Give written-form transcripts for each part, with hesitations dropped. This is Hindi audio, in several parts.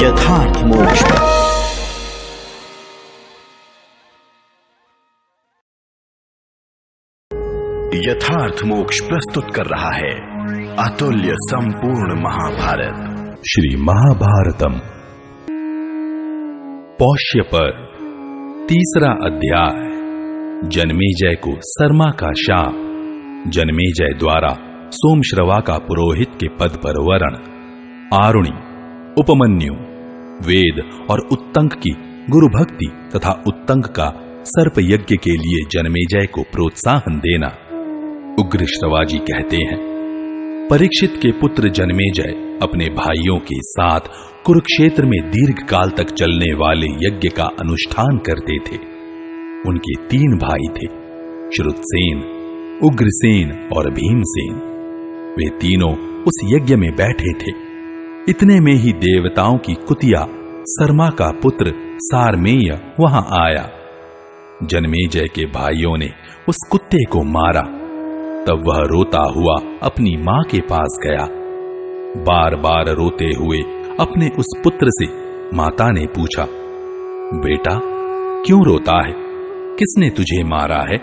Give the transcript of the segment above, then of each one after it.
यथार्थ मोक्ष। यथार्थ मोक्ष प्रस्तुत कर रहा है अतुल्य संपूर्ण महाभारत। श्री महाभारतम पौष्य पर तीसरा अध्याय। जन्मेजय को सरमा का शाप। जन्मेजय द्वारा सोमश्रवा का पुरोहित के पद पर वरण। आरुणि, उपमन्यु, वेद और उत्तंक की गुरु भक्ति तथा उत्तंक का सर्प यज्ञ के लिए जन्मेजय को प्रोत्साहन देना। उग्रश्रवाजी कहते हैं, परीक्षित के पुत्र जन्मेजय अपने भाइयों के साथ कुरुक्षेत्र में दीर्घ काल तक चलने वाले यज्ञ का अनुष्ठान करते थे। उनके 3 भाई थे, श्रुतसेन, उग्रसेन और भीमसेन। वे तीनों उस यज्ञ में बैठे थे। इतने में ही देवताओं की कुतिया सरमा का पुत्र सारमेय वहां आया। जन्मेजय के भाइयों ने उस कुत्ते को मारा। तब वह रोता हुआ अपनी मां के पास गया। बार बार रोते हुए अपने उस पुत्र से माता ने पूछा, बेटा क्यों रोता है? किसने तुझे मारा है?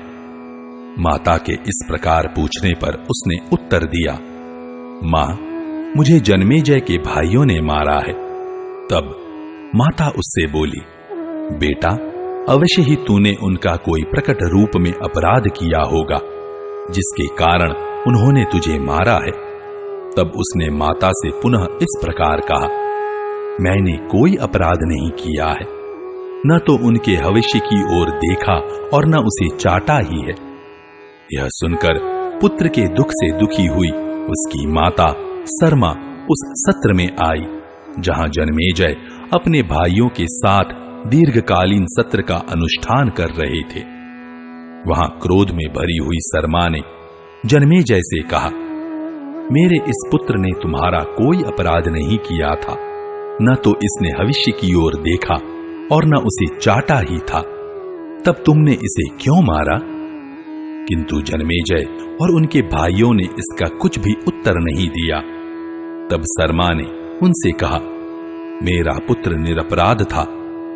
माता के इस प्रकार पूछने पर उसने उत्तर दिया, मां, मुझे जन्मेजय के भाइयों ने मारा है। तब माता उससे बोली, बेटा अवश्य ही तूने उनका कोई प्रकट रूप में अपराध किया होगा, जिसके कारण उन्होंने तुझे मारा है। तब उसने माता से पुनः इस प्रकार कहा, मैंने कोई अपराध नहीं किया है, न तो उनके भविष्य की ओर देखा और न उसे चाटा ही है। यह सुनकर पुत्र के दुख से दुखी हुई उसकी माता सरमा उस सत्र में आई, जहां जन्मेजय अपने भाइयों के साथ दीर्घकालीन सत्र का अनुष्ठान कर रहे थे। वहां क्रोध में भरी हुई सरमा ने जन्मेजय से कहा, मेरे इस पुत्र ने तुम्हारा कोई अपराध नहीं किया था, न तो इसने भविष्य की ओर देखा और न उसे चाटा ही था, तब तुमने इसे क्यों मारा? किंतु जन्मेजय और उनके भाइयों ने इसका कुछ भी उत्तर नहीं दिया। तब सरमा ने उनसे कहा, मेरा पुत्र निरपराध था,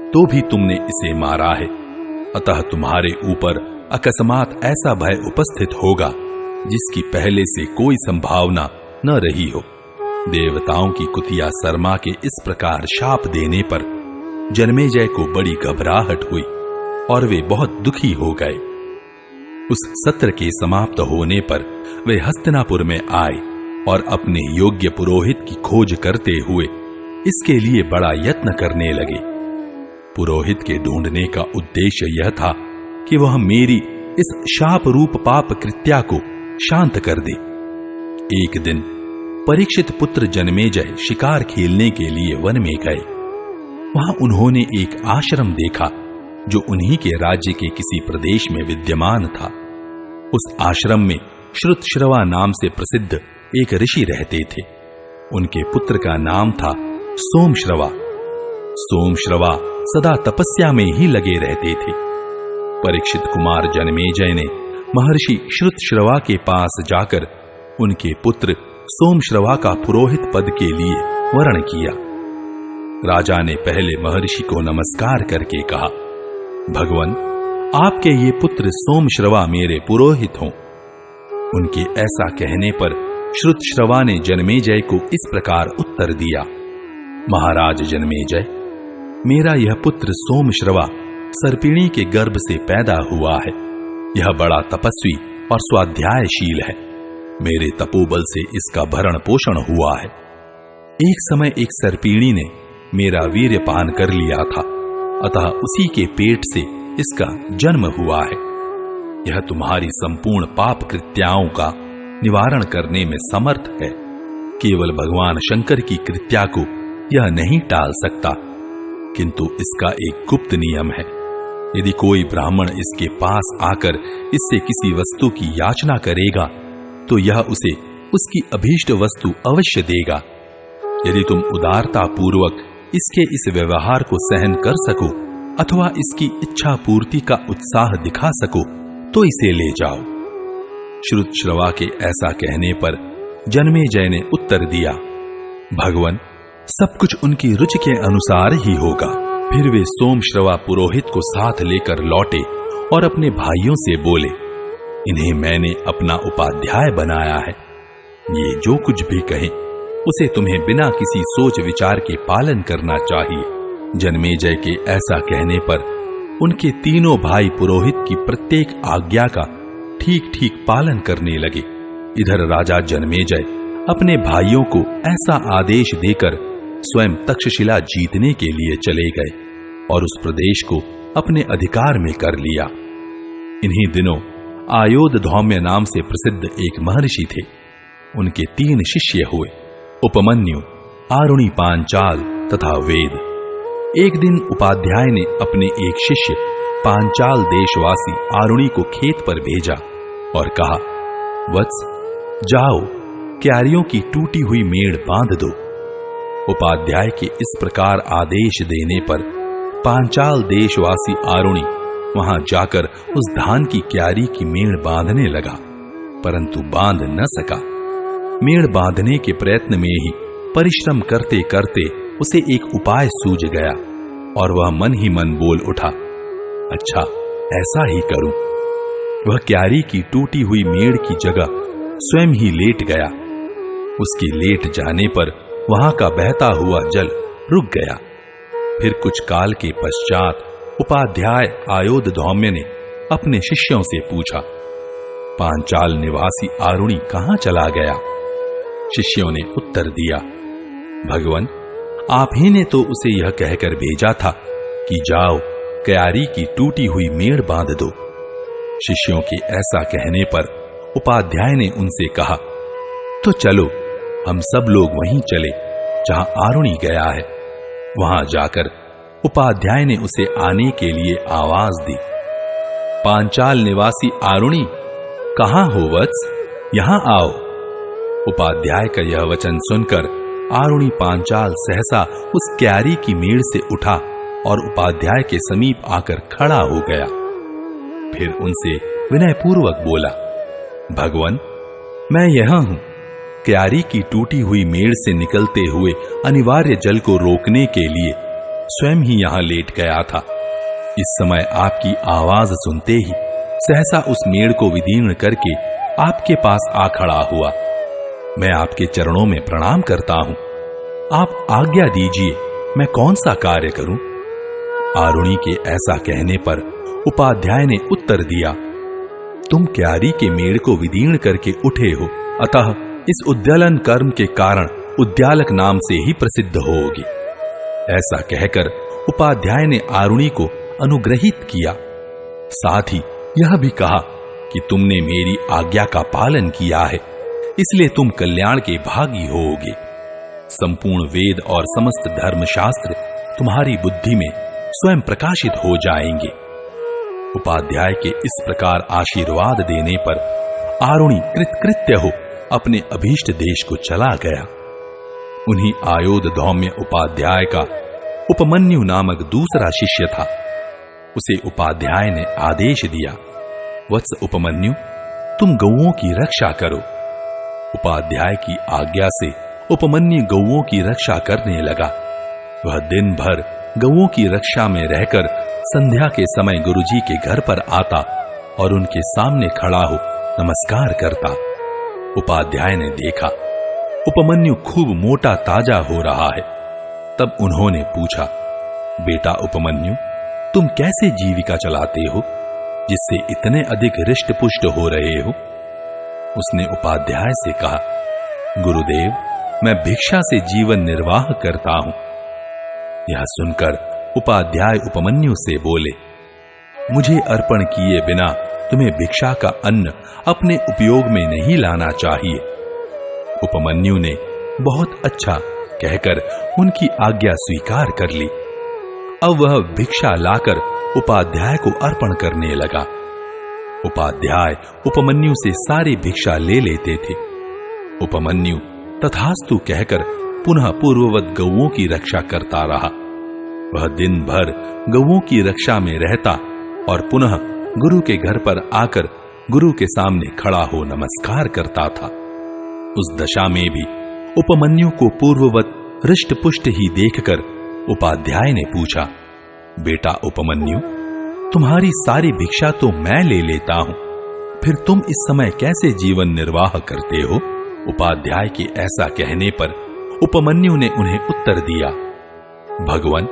तो भी तुमने इसे मारा है, अतः तुम्हारे ऊपर अकस्मात ऐसा भय उपस्थित होगा जिसकी पहले से कोई संभावना न रही हो। देवताओं की कुतिया सरमा के इस प्रकार शाप देने पर जन्मेजय को बड़ी घबराहट हुई और वे बहुत दुखी हो गए। उस सत्र के समाप्त होने पर वे हस्तिनापुर में आए और अपने योग्य पुरोहित की खोज करते हुए इसके लिए बड़ा यत्न करने लगे। पुरोहित के ढूंढने का उद्देश्य यह था कि वह मेरी इस शाप रूप पाप कृत्या को शांत कर दे। एक दिन परीक्षित पुत्र जन्मेजय शिकार खेलने के लिए वन में गए। वहां उन्होंने एक आश्रम देखा जो उन्हीं के राज्य के किसी प्रदेश में विद्यमान था। उस आश्रम में श्रुतश्रवा नाम से प्रसिद्ध एक ऋषि रहते थे। उनके पुत्र का नाम था सोमश्रवा। सोमश्रवा सदा तपस्या में ही लगे रहते थे। परीक्षित कुमार जन्मेजय ने महर्षि श्रुतश्रवा के पास जाकर उनके पुत्र सोमश्रवा का पुरोहित पद के लिए वरण किया। राजा ने पहले महर्षि को नमस्कार करके कहा, भगवान, आपके ये पुत्र सोमश्रवा मेरे पुरोहित हों। उनके ऐसा कहने पर श्रुतश्रवा ने जन्मेजय को इस प्रकार उत्तर दिया, महाराज जन्मेजय, मेरा यह पुत्र सोमश्रवा सर्पिणी के गर्भ से पैदा हुआ है। यह बड़ा तपस्वी और स्वाध्यायशील है। मेरे तपोबल से इसका भरण पोषण हुआ है। एक समय एक सर्पिणी ने मेरा वीर्यपान कर लिया था, अतः उसी के पेट से इसका जन्म हुआ है। यह तुम्हारी संपूर्ण पाप कृत्याओं का निवारण करने में समर्थ है। केवल भगवान शंकर की कृत्या को यह नहीं टाल सकता, किंतु इसका एक गुप्त नियम है। यदि कोई ब्राह्मण इसके पास आकर इससे किसी वस्तु की याचना करेगा तो यह उसे उसकी अभीष्ट वस्तु अवश्य देगा। यदि तुम उदारता पूर्वक इसके इस व्यवहार को सहन कर सको अथवा इसकी इच्छा पूर्ति का उत्साह दिखा सको तो इसे ले जाओ। श्रुतश्रवा के ऐसा कहने पर जन्मेजय ने उत्तर दिया, भगवन, सब कुछ उनकी रुचि के अनुसार ही होगा। फिर वे सोमश्रवा पुरोहित को साथ लेकर लौटे और अपने भाइयों से बोले, इन्हें मैंने अपना उपाध्याय बनाया है। ये जो कुछ भी कहें उसे तुम्हें बिना किसी सोच विचार के पालन करना चाहिए। जन्मेजय के ऐसा कहने पर उनके तीनों भाई पुरोहित की प्रत्येक आज्ञा का ठीक ठीक पालन करने लगे। इधर राजा जन्मेजय अपने भाइयों को ऐसा आदेश देकर स्वयं तक्षशिला जीतने के लिए चले गए और उस प्रदेश को अपने अधिकार में कर लिया। इन्हीं दिनों आयोधधौम्य नाम से प्रसिद्ध एक महर्षि थे। उनके 3 शिष्य हुए, उपमन्यु, आरुणि पांचाल तथा वेद। एक दिन उपाध्याय ने अपने एक शिष्य पांचाल देशवासी आरुणि को खेत पर भेजा और कहा, वत्स, जाओ क्यारियों की टूटी हुई मेड़ बांध दो। उपाध्याय के इस प्रकार आदेश देने पर पांचाल देशवासी आरुणि वहां जाकर उस धान की क्यारी की मेड़ बांधने लगा, परंतु बांध न सका। मेड़ बांधने के प्रयत्न में ही परिश्रम करते करते उसे एक उपाय सूझ गया और वह मन ही मन बोल उठा, अच्छा, ऐसा ही करूं। वह क्यारी की टूटी हुई मेड़ की जगह स्वयं ही लेट गया। उसके लेट जाने पर वहां का बहता हुआ जल रुक गया। फिर कुछ काल के पश्चात उपाध्याय आयोधधौम्य ने अपने शिष्यों से पूछा, पांचाल निवासी आरुणि कहां चला गया? शिष्यों ने उत्तर दिया, भगवन, आप ही ने तो उसे यह कहकर भेजा था कि जाओ क्यारी की टूटी हुई मेड़ बांध दो। शिष्यों के ऐसा कहने पर उपाध्याय ने उनसे कहा, तो चलो हम सब लोग वहीं चले जहां आरुणि गया है। वहां जाकर उपाध्याय ने उसे आने के लिए आवाज दी, पांचाल निवासी आरुणि, कहां हो वत्स, यहां आओ। उपाध्याय का यह वचन सुनकर आरुणि पांचाल सहसा उस क्यारी की मेड़ से उठा और उपाध्याय के समीप आकर खड़ा हो गया। फिर उनसे विनयपूर्वक बोला, भगवन, मैं यहां हूं। क्यारी की टूटी हुई मेड़ से निकलते हुए अनिवार्य जल को रोकने के लिए स्वयं ही यहां लेट गया था। इस समय आपकी आवाज सुनते ही सहसा उस मेड़ को विदीर्ण करके आपके पास आ खड़ा हुआ। मैं आपके चरणों में प्रणाम करता हूं। आप आज्ञा दीजिए, मैं कौन सा कार्य करूं? आरुणि के ऐसा कहने पर उपाध्याय ने उत्तर दिया, तुम क्यारी के मेड़ को विदीर्ण करके उठे हो, अतः इस उद्यालन कर्म के कारण उद्यालक नाम से ही प्रसिद्ध होगी। ऐसा कहकर उपाध्याय ने आरुणि को अनुग्रहित किया। साथ ही यह भी कहा कि तुमने मेरी आज्ञा का पालन किया है, इसलिए तुम कल्याण के भागी होगे। संपूर्ण वेद और समस्त धर्मशास्त्र तुम्हारी बुद्धि में स्वयं प्रकाशित हो जाएंगे। उपाध्याय के इस प्रकार आशीर्वाद देने पर आरुणि कृतकृत्य हो अपने अभीष्ट देश को चला गया। उन्हीं आयोधधौम्य उपाध्याय का उपमन्यु नामक दूसरा शिष्य था। उसे उपाध्याय ने आदेश दिया, वत्स उपमन्यु, तुम गौओं की रक्षा करो। उपाध्याय की आज्ञा से उपमन्यु गौओं की रक्षा करने लगा। वह दिन भर गौओं की रक्षा में रहकर संध्या के समय गुरुजी के घर पर आता और उनके सामने खड़ा हो नमस्कार करता। उपाध्याय ने देखा उपमन्यु खूब मोटा ताजा हो रहा है। तब उन्होंने पूछा, बेटा उपमन्यु, तुम कैसे जीविका चलाते हो जिससे इतने अधिक हृष्ट पुष्ट हो रहे हो? उसने उपाध्याय से कहा, गुरुदेव, मैं भिक्षा से जीवन निर्वाह करता हूं। यह सुनकर उपाध्याय उपमन्यु से बोले, मुझे अर्पण किए बिना तुम्हें भिक्षा का अन्न अपने उपयोग में नहीं लाना चाहिए। उपमन्यु ने बहुत अच्छा कहकर उनकी आज्ञा स्वीकार कर ली। अब वह भिक्षा लाकर उपाध्याय को अर्पण करने लगा। उपाध्याय उपमन्यु से सारी भिक्षा ले लेते थे। उपमन्यु तथास्तु कहकर पुनः पूर्ववत गौओं की रक्षा करता रहा। वह दिन भर गौओं की रक्षा में रहता और पुनः गुरु के घर पर आकर गुरु के सामने खड़ा हो नमस्कार करता था। उस दशा में भी उपमन्यु को पूर्ववत हृष्ट पुष्ट ही देखकर उपाध्याय ने पूछा, बेटा उपमन्यु, तुम्हारी सारी भिक्षा तो मैं ले लेता हूं, फिर तुम इस समय कैसे जीवन निर्वाह करते हो? उपाध्याय के ऐसा कहने पर उपमन्यु ने उन्हें उत्तर दिया, भगवान,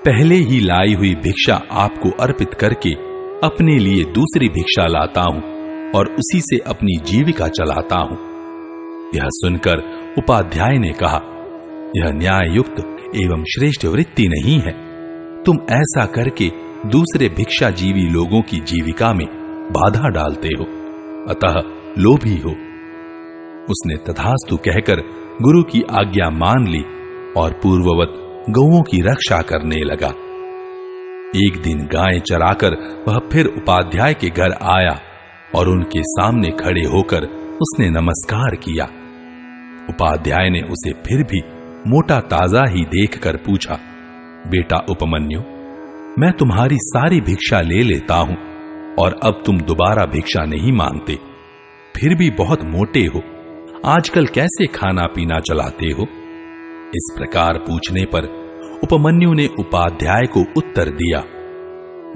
पहले ही लाई हुई भिक्षा आपको अर्पित करके अपने लिए दूसरी भिक्षा लाता हूं और उसी से अपनी जीविका चलाता हूं। यह सुनकर उपाध्याय ने कहा, यह न्याययुक्त एवं श्रेष्ठ वृत्ति नहीं है। तुम ऐसा करके दूसरे भिक्षाजीवी लोगों की जीविका में बाधा डालते हो, अतः लोभी हो। उसने तथास्तु कहकर गुरु की आज्ञा मान ली और पूर्ववत गौओं की रक्षा करने लगा। एक दिन गायें चराकर वह फिर उपाध्याय के घर आया और उनके सामने खड़े होकर उसने नमस्कार किया। उपाध्याय ने उसे फिर भी मोटा ताजा ही देखकर पूछा, बेटा उपमन्यु, मैं तुम्हारी सारी भिक्षा ले लेता हूं और अब तुम दोबारा भिक्षा नहीं मांगते, फिर भी बहुत मोटे हो, आजकल कैसे खाना पीना चलाते हो? इस प्रकार पूछने पर उपमन्यु ने उपाध्याय को उत्तर दिया,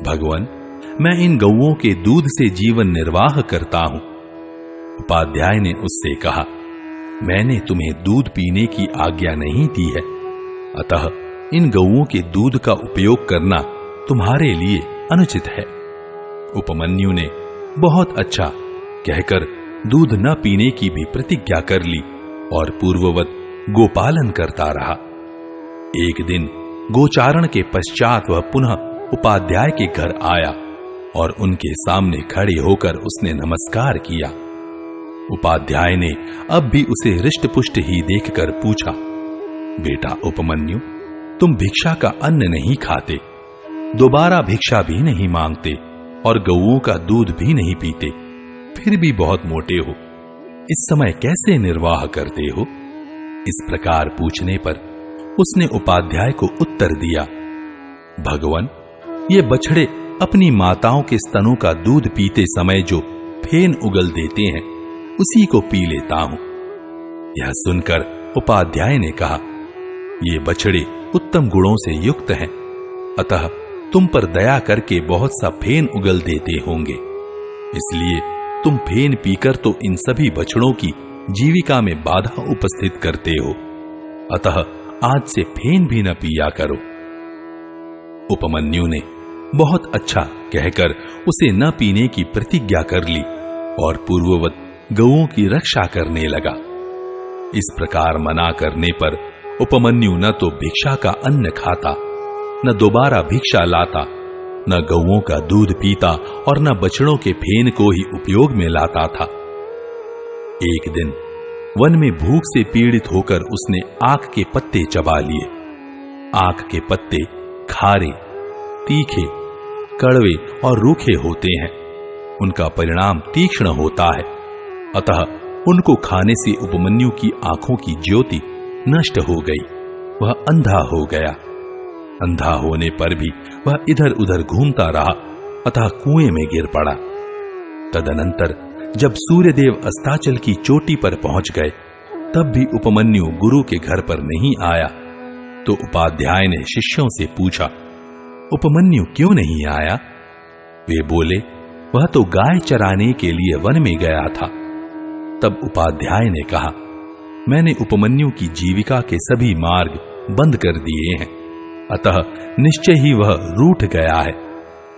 भगवान, मैं इन गौओं के दूध से जीवन निर्वाह करता हूं। उपाध्याय ने उससे कहा, मैंने तुम्हें दूध पीने की आज्ञा नहीं दी है, अतः इन गौओं के दूध का उपयोग करना तुम्हारे लिए अनुचित है। उपमन्यु ने बहुत अच्छा कहकर दूध न पीने की भी प्रतिज्ञा कर ली और पूर्ववत गोपालन करता रहा। एक दिन गोचारण के पश्चात वह पुनः उपाध्याय के घर आया और उनके सामने खड़े होकर उसने नमस्कार किया। उपाध्याय ने अब भी उसे हृष्टपुष्ट ही देखकर पूछा, बेटा उपमन्यु, तुम भिक्षा का अन्न नहीं खाते, दोबारा भिक्षा भी नहीं मांगते और गौओं का दूध भी नहीं पीते, फिर भी बहुत मोटे हो, इस समय कैसे निर्वाह करते हो? इस प्रकार पूछने पर उसने उपाध्याय को उत्तर दिया, भगवान, ये बछड़े अपनी माताओं के स्तनों का दूध पीते समय जो फेन उगल देते हैं उसी को पी लेता हूं। यह सुनकर उपाध्याय ने कहा, ये बछड़े उत्तम गुणों से युक्त हैं, अतः तुम पर दया करके बहुत सा फेन उगल देते होंगे, इसलिए तुम फेन पीकर तो इन सभी बछड़ों की जीविका में बाधा उपस्थित करते हो, अतः आज से फेन भी न पिया करो। उपमन्यु ने बहुत अच्छा कहकर उसे न पीने की प्रतिज्ञा कर ली और पूर्ववत गौओं की रक्षा करने लगा। इस प्रकार मना करने पर उपमन्यु न तो भिक्षा का अन्न खाता, न दोबारा भिक्षा लाता, न गौओं का दूध पीता और न बछड़ों के फेन को ही उपयोग में लाता था। एक दिन वन में भूख से पीड़ित होकर उसने आक के पत्ते चबा लिए। आक के पत्ते खारे, तीखे, कड़वे और रूखे होते हैं, उनका परिणाम तीक्ष्ण होता है, अतः उनको खाने से उपमन्यु की आंखों की ज्योति नष्ट हो गई, वह अंधा हो गया। अंधा होने पर भी वह इधर उधर घूमता रहा, अतः कुएं में गिर पड़ा। तदनंतर जब सूर्यदेव अस्ताचल की चोटी पर पहुंच गए, तब भी उपमन्यु गुरु के घर पर नहीं आया। तो उपाध्याय ने शिष्यों से पूछा, उपमन्यु क्यों नहीं आया? वे बोले, वह तो गाय चराने के लिए वन में गया था। तब उपाध्याय ने कहा, मैंने उपमन्यु की जीविका के सभी मार्ग बंद कर दिए हैं, अतः निश्चय ही वह रूठ गया है,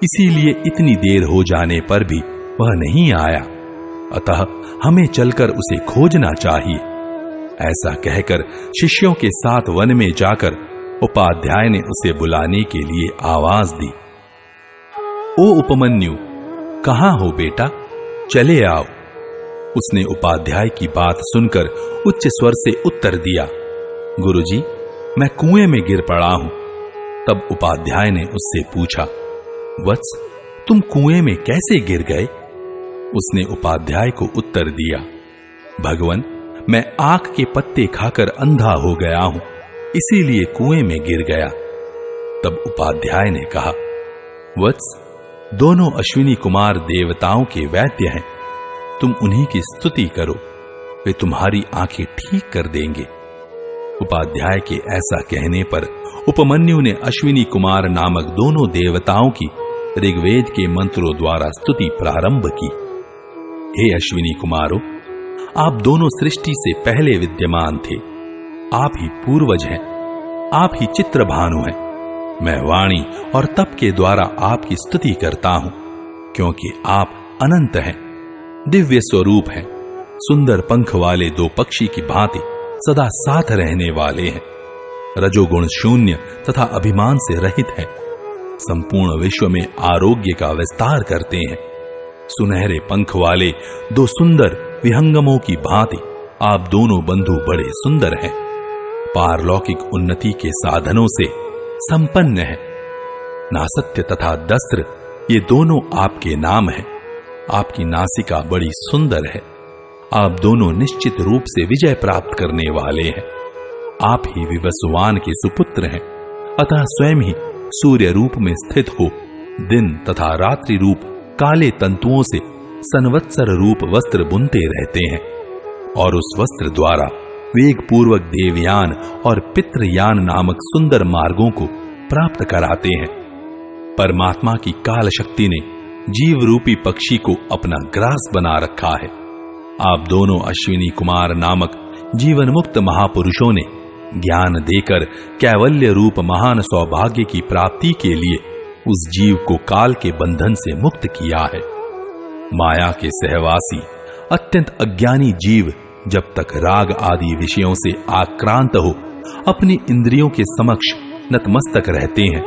इसीलिए इतनी देर हो जाने पर भी वह नहीं आया, अतः हमें चलकर उसे खोजना चाहिए। ऐसा कहकर शिष्यों के साथ वन में जाकर उपाध्याय ने उसे बुलाने के लिए आवाज दी, ओ उपमन्यु, कहां हो बेटा, चले आओ। उसने उपाध्याय की बात सुनकर उच्च स्वर से उत्तर दिया, गुरुजी, मैं कुएं में गिर पड़ा हूं। तब उपाध्याय ने उससे पूछा, वत्स, तुम कुएं में कैसे गिर गए? उसने उपाध्याय को उत्तर दिया, भगवन, मैं आंख के पत्ते खाकर अंधा हो गया हूं, इसीलिए कुएं में गिर गया। तब उपाध्याय ने कहा, वत्स, दोनों अश्विनी कुमार देवताओं के वैद्य हैं, तुम उन्हीं की स्तुति करो, वे तुम्हारी आंखें ठीक कर देंगे। उपाध्याय के ऐसा कहने पर उपमन्यु ने अश्विनी कुमार नामक दोनों देवताओं की ऋग्वेद के मंत्रों द्वारा स्तुति प्रारंभ की। हे अश्विनी कुमारों, आप दोनों सृष्टि से पहले विद्यमान थे, आप ही पूर्वज हैं, आप ही चित्रभानु हैं। मैं वाणी और तप के द्वारा आपकी स्तुति करता हूं, क्योंकि आप अनंत हैं, दिव्य स्वरूप हैं, सुंदर पंख वाले दो पक्षी की भांति सदा साथ रहने वाले हैं, रजोगुण शून्य तथा अभिमान से रहित हैं, संपूर्ण विश्व में आरोग्य का विस्तार करते हैं। सुनहरे पंख वाले दो सुंदर विहंगमों की भांति आप दोनों बंधु बड़े सुंदर हैं, पारलौकिक उन्नति के साधनों से संपन्न हैं। नासत्य तथा दस्त्र ये दोनों आपके नाम हैं। आपकी नासिका बड़ी सुंदर है, आप दोनों निश्चित रूप से विजय प्राप्त करने वाले हैं। आप ही विवस्वान के सुपुत्र हैं, अतः स्वयं ही सूर्य रूप में स्थित हो दिन तथा रात्रि रूप काले तंतुओं से संवत्सर रूप वस्त्र बुनते रहते हैं, और उस वस्त्र द्वारा वेग पूर्वक देवयान और पितृयान नामक सुंदर मार्गों को प्राप्त कराते हैं। परमात्मा की काल शक्ति ने जीव रूपी पक्षी को अपना ग्रास बना रखा है। आप दोनों अश्विनी कुमार नामक जीवन मुक्त महापुरुषों ने ज्ञान देकर कैवल्य रूप महान सौभाग्य की प्राप्ति के लिए उस जीव को काल के बंधन से मुक्त किया है। माया के सहवासी अत्यंत अज्ञानी जीव जब तक राग आदि विषयों से आक्रांत हो अपनी इंद्रियों के समक्ष नतमस्तक रहते हैं,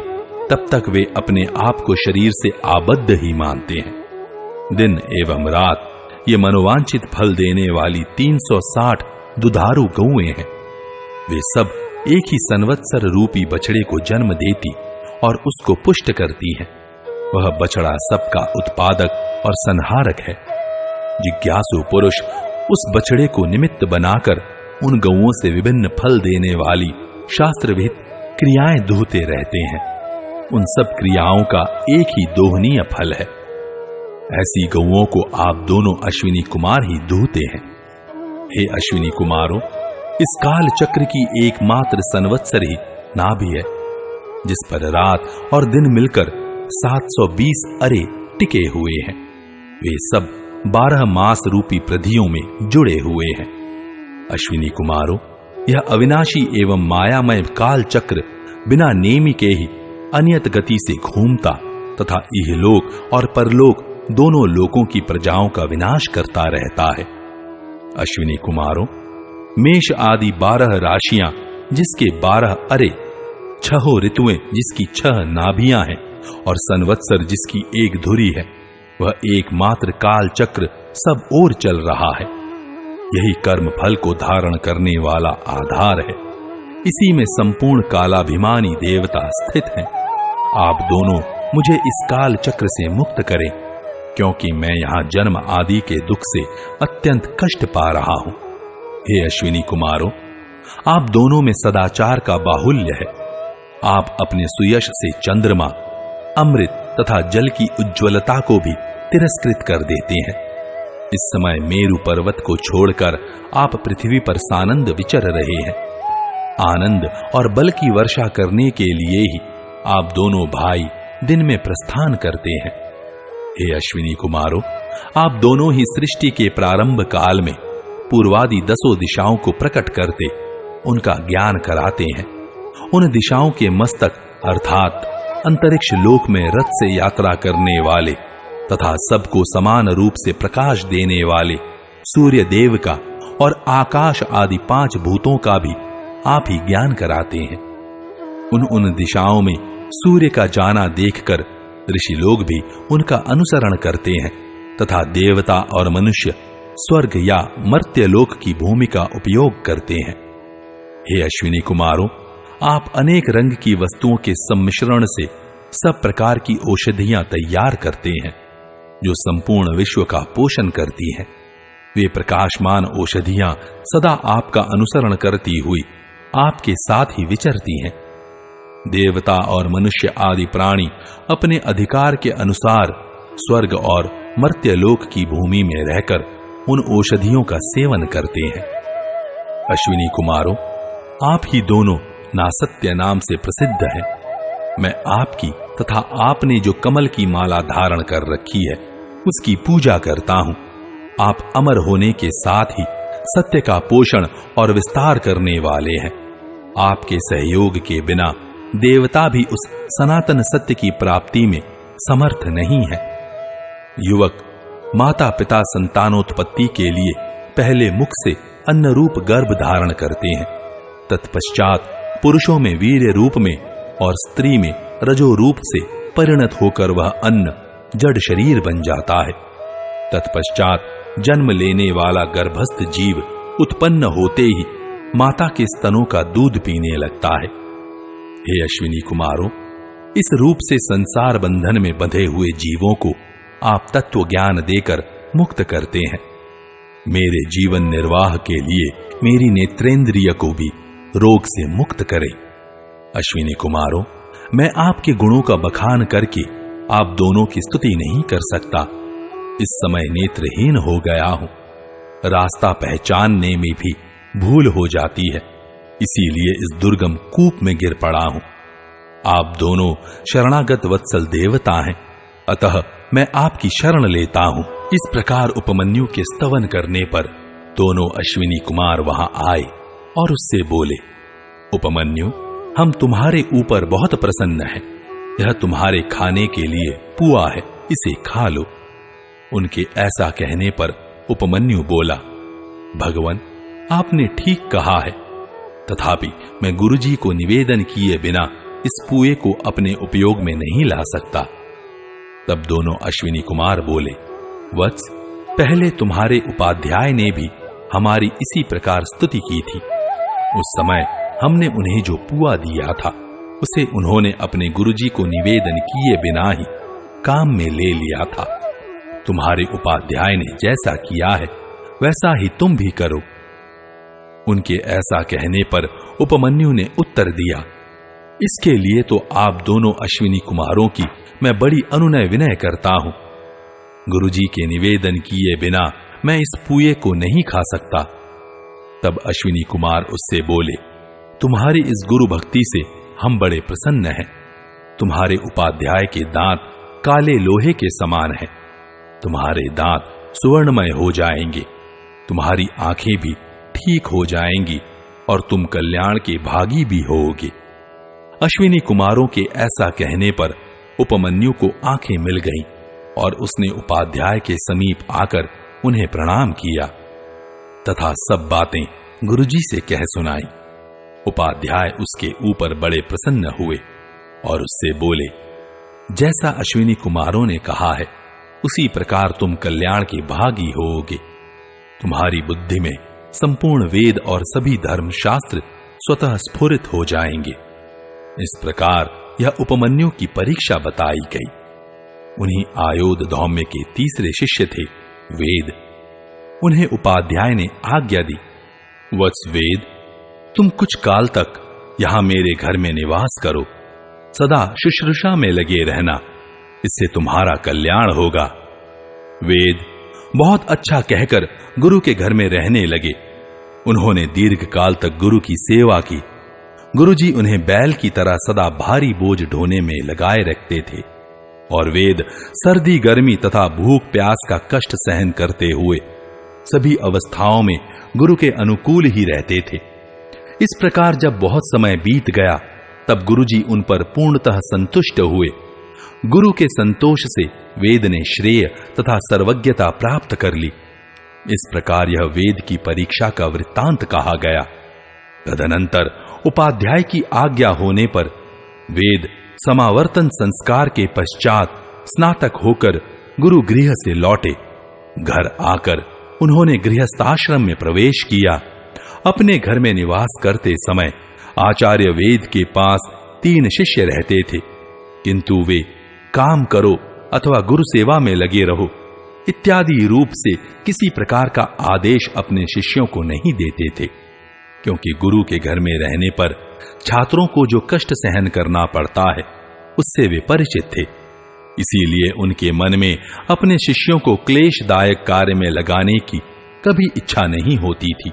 तब तक वे अपने आप को शरीर से आबद्ध ही मानते हैं। दिन एवं रात ये मनोवांछित फल देने वाली 360 दुधारू गौएं हैं। वे सब एक ही संवत्सर रूपी बछड़े को जन्म देती और उसको पुष्ट करती हैं। वह बछड़ा सबका उत्पादक और संहारक है। जिज्ञासु पुरुष उस बछड़े को निमित्त बनाकर उन गौओं से विभिन्न फल देने वाली शास्त्र विहित क्रियाएं दूहते रहते हैं। उन सब क्रियाओं का एक ही दोहनीय फल है। ऐसी गौओं को आप दोनों अश्विनी कुमार ही दूहते हैं। हे अश्विनी कुमारों, इस काल चक्र की एकमात्र संवत्सर ही नाभि है, जिस पर रात और दिन मिलकर 720 अरे टिके हुए हैं। वे सब 12 मास रूपी प्रधियों में जुड़े हुए हैं। अश्विनी कुमारों, यह अविनाशी एवं मायामय काल चक्र बिना नेमि के ही अनियत गति से घूमता तथा इहलोक और परलोक दोनों लोकों की प्रजाओं का विनाश करता रहता है। अश्विनी कुमारों, मेष आदि 12 राशियां जिसके 12 अरे, 6 ऋतुएं जिसकी 6 नाभियां हैं और संवत्सर जिसकी एक धुरी है, वह एकमात्र काल चक्र सब ओर चल रहा है। यही कर्म फल को धारण करने वाला आधार है। इसी में संपूर्ण कालाभिमानी देवता स्थित हैं। आप दोनों मुझे इस काल चक्र से मुक्त करें, क्योंकि मैं यहां जन्म आदि के दुख से अत्यंत कष्ट पा रहा हूं। हे अश्विनी कुमारों, आप दोनों में सदाचार का बाहुल्य है। आप अपने सुयश से चंद्रमा, अमृत तथा जल की उज्ज्वलता को भी तिरस्कृत कर देते हैं। इस समय मेरु पर्वत को छोड़कर आप पृथ्वी पर सानंद विचर रहे हैं। आनंद और बल की वर्षा करने के लिए ही आप दोनों भाई दिन में प्रस्थान करते हैं। हे अश्विनी कुमारों, आप दोनों ही सृष्टि के प्रारंभ काल में पूर्वादि 10 दिशाओं को प्रकट करते उनका ज्ञान कराते हैं। उन दिशाओं के मस्तक अर्थात अंतरिक्ष लोक में रथ से यात्रा करने वाले तथा सबको समान रूप से प्रकाश देने वाले सूर्य देव का और आकाश आदि 5 भूतों का भी आप ही ज्ञान कराते हैं। उन दिशाओं में सूर्य का जाना देखकर ऋषि लोग भी उनका अनुसरण करते हैं तथा देवता और मनुष्य स्वर्ग या मर्त्यलोक की भूमि का उपयोग करते हैं। हे अश्विनी कुमारों, आप अनेक रंग की वस्तुओं के सम्मिश्रण से सब प्रकार की औषधियां तैयार करते हैं जो संपूर्ण विश्व का पोषण करती हैं। वे प्रकाशमान औषधियां सदा आपका अनुसरण करती हुई आपके साथ ही विचरती हैं। देवता और मनुष्य आदि प्राणी अपने अधिकार के अनुसार स्वर्ग और मर्त्यलोक की भूमि में रहकर उन औषधियों का सेवन करते हैं। अश्विनी कुमारों, आप ही दोनों नासत्य नाम से प्रसिद्ध हैं। मैं आपकी तथा आपने जो कमल की माला धारण कर रखी है उसकी पूजा करता हूं। आप अमर होने के साथ ही सत्य का पोषण और विस्तार करने वाले हैं। आपके सहयोग के बिना देवता भी उस सनातन सत्य की प्राप्ति में समर्थ नहीं है। युवक माता पिता संतानोत्पत्ति के लिए पहले मुख से अन्न रूप गर्भ धारण करते हैं, तत्पश्चात पुरुषों में वीर्य रूप में और स्त्री में रजो रूप से परिणत होकर वह अन्न जड़ शरीर बन जाता है। तत्पश्चात जन्म लेने वाला गर्भस्थ जीव उत्पन्न होते ही माता के स्तनों का दूध पीने लगता है। हे अश्विनी कुमारों, इस रूप से संसार बंधन में बंधे हुए जीवों को आप तत्व ज्ञान देकर मुक्त करते हैं। मेरे जीवन निर्वाह के लिए मेरी नेत्रेंद्रिय को भी रोग से मुक्त करें। अश्विनी कुमारों, मैं आपके गुणों का बखान करके आप दोनों की स्तुति नहीं कर सकता। इस समय नेत्रहीन हो गया हूं, रास्ता पहचानने में भी भूल हो जाती है, इसीलिए इस दुर्गम कूप में गिर पड़ा हूं। आप दोनों शरणागत वत्सल देवता हैं, अतः मैं आपकी शरण लेता हूं। इस प्रकार उपमन्यु के स्तवन करने पर दोनों अश्विनी कुमार वहां आए और उससे बोले, उपमन्यु, हम तुम्हारे ऊपर बहुत प्रसन्न हैं। यह तुम्हारे खाने के लिए पुआ है, इसे खा लो। उनके ऐसा कहने पर उपमन्यु बोला, भगवन, आपने ठीक कहा है, तथापि मैं गुरुजी को निवेदन किए बिना इस पुए को अपने उपयोग में नहीं ला सकता। तब दोनों अश्विनी कुमार बोले, वत्स, पहले तुम्हारे उपाध्याय ने भी हमारी इसी प्रकार स्तुति की थी। उस समय हमने उन्हें जो पुआ दिया था उसे उन्होंने अपने गुरुजी को निवेदन किए बिना ही काम में ले लिया था। तुम्हारे उपाध्याय ने जैसा किया है वैसा ही तुम भी करो। उनके ऐसा कहने पर उपमन्यु ने उत्तर दिया, इसके लिए तो आप दोनों अश्विनी कुमारों की मैं बड़ी अनुनय विनय करता हूं। गुरुजी के निवेदन किए बिना मैं इस पुए को नहीं खा सकता। तब अश्विनी कुमार उससे बोले, तुम्हारी इस गुरु भक्ति से हम बड़े प्रसन्न हैं। तुम्हारे उपाध्याय के दांत काले लोहे के समान हैं। तुम्हारे दांत सुवर्णमय हो जाएंगे, तुम्हारी आंखें भी ठीक हो जाएंगी और तुम कल्याण के भागी भी होगे। अश्विनी कुमारों के ऐसा कहने पर उपमन्यु को आंखें मिल गईं और उसने उपाध्याय के समीप आकर उन्हें प्रणाम किया तथा सब बातें गुरुजी से कह सुनाई। उपाध्याय उसके ऊपर बड़े प्रसन्न हुए और उससे बोले, जैसा अश्विनी कुमारों ने कहा है उसी प्रकार तुम कल्याण के भागी होगे। तुम्हारी बुद्धि में संपूर्ण वेद और सभी धर्म शास्त्र स्वतः स्फुरित हो जाएंगे। इस प्रकार यह उपमन्यु की परीक्षा बताई गई। उन्हीं आयोध धौम्य के तीसरे शिष्य थे वेद। उन्हें उपाध्याय ने आज्ञा दी, वत्स वेद, तुम कुछ काल तक यहां मेरे घर में निवास करो, सदा शुश्रूषा में लगे रहना, इससे तुम्हारा कल्याण होगा। वेद बहुत अच्छा कहकर गुरु के घर में रहने लगे। उन्होंने दीर्घ काल तक गुरु की सेवा की। गुरुजी उन्हें बैल की तरह सदा भारी बोझ ढोने में लगाए रखते थे और वेद सर्दी गर्मी तथा भूख प्यास का कष्ट सहन करते हुए सभी अवस्थाओं में गुरु के अनुकूल ही रहते थे। इस प्रकार जब बहुत समय बीत गया तब गुरुजी उन पर पूर्णतः संतुष्ट हुए। गुरु के संतोष से वेद ने श्रेय तथा सर्वज्ञता प्राप्त कर ली। इस प्रकार यह वेद की परीक्षा का वृत्तांत कहा गया। तदनंतर उपाध्याय की आज्ञा होने पर वेद समावर्तन संस्कार के पश्चात स्नातक होकर गुरु गृह से लौटे। घर आकर उन्होंने गृहस्थाश्रम में प्रवेश किया। अपने घर में निवास करते समय आचार्य वेद के पास 3 शिष्य रहते थे, किंतु वे काम करो अथवा गुरु सेवा में लगे रहो इत्यादि रूप से किसी प्रकार का आदेश अपने शिष्यों को नहीं देते थे, क्योंकि गुरु के घर में रहने पर छात्रों को जो कष्ट सहन करना पड़ता है उससे वे परिचित थे। इसीलिए उनके मन में अपने शिष्यों को क्लेशदायक कार्य में लगाने की कभी इच्छा नहीं होती थी।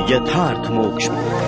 यथार्थ मोक्ष।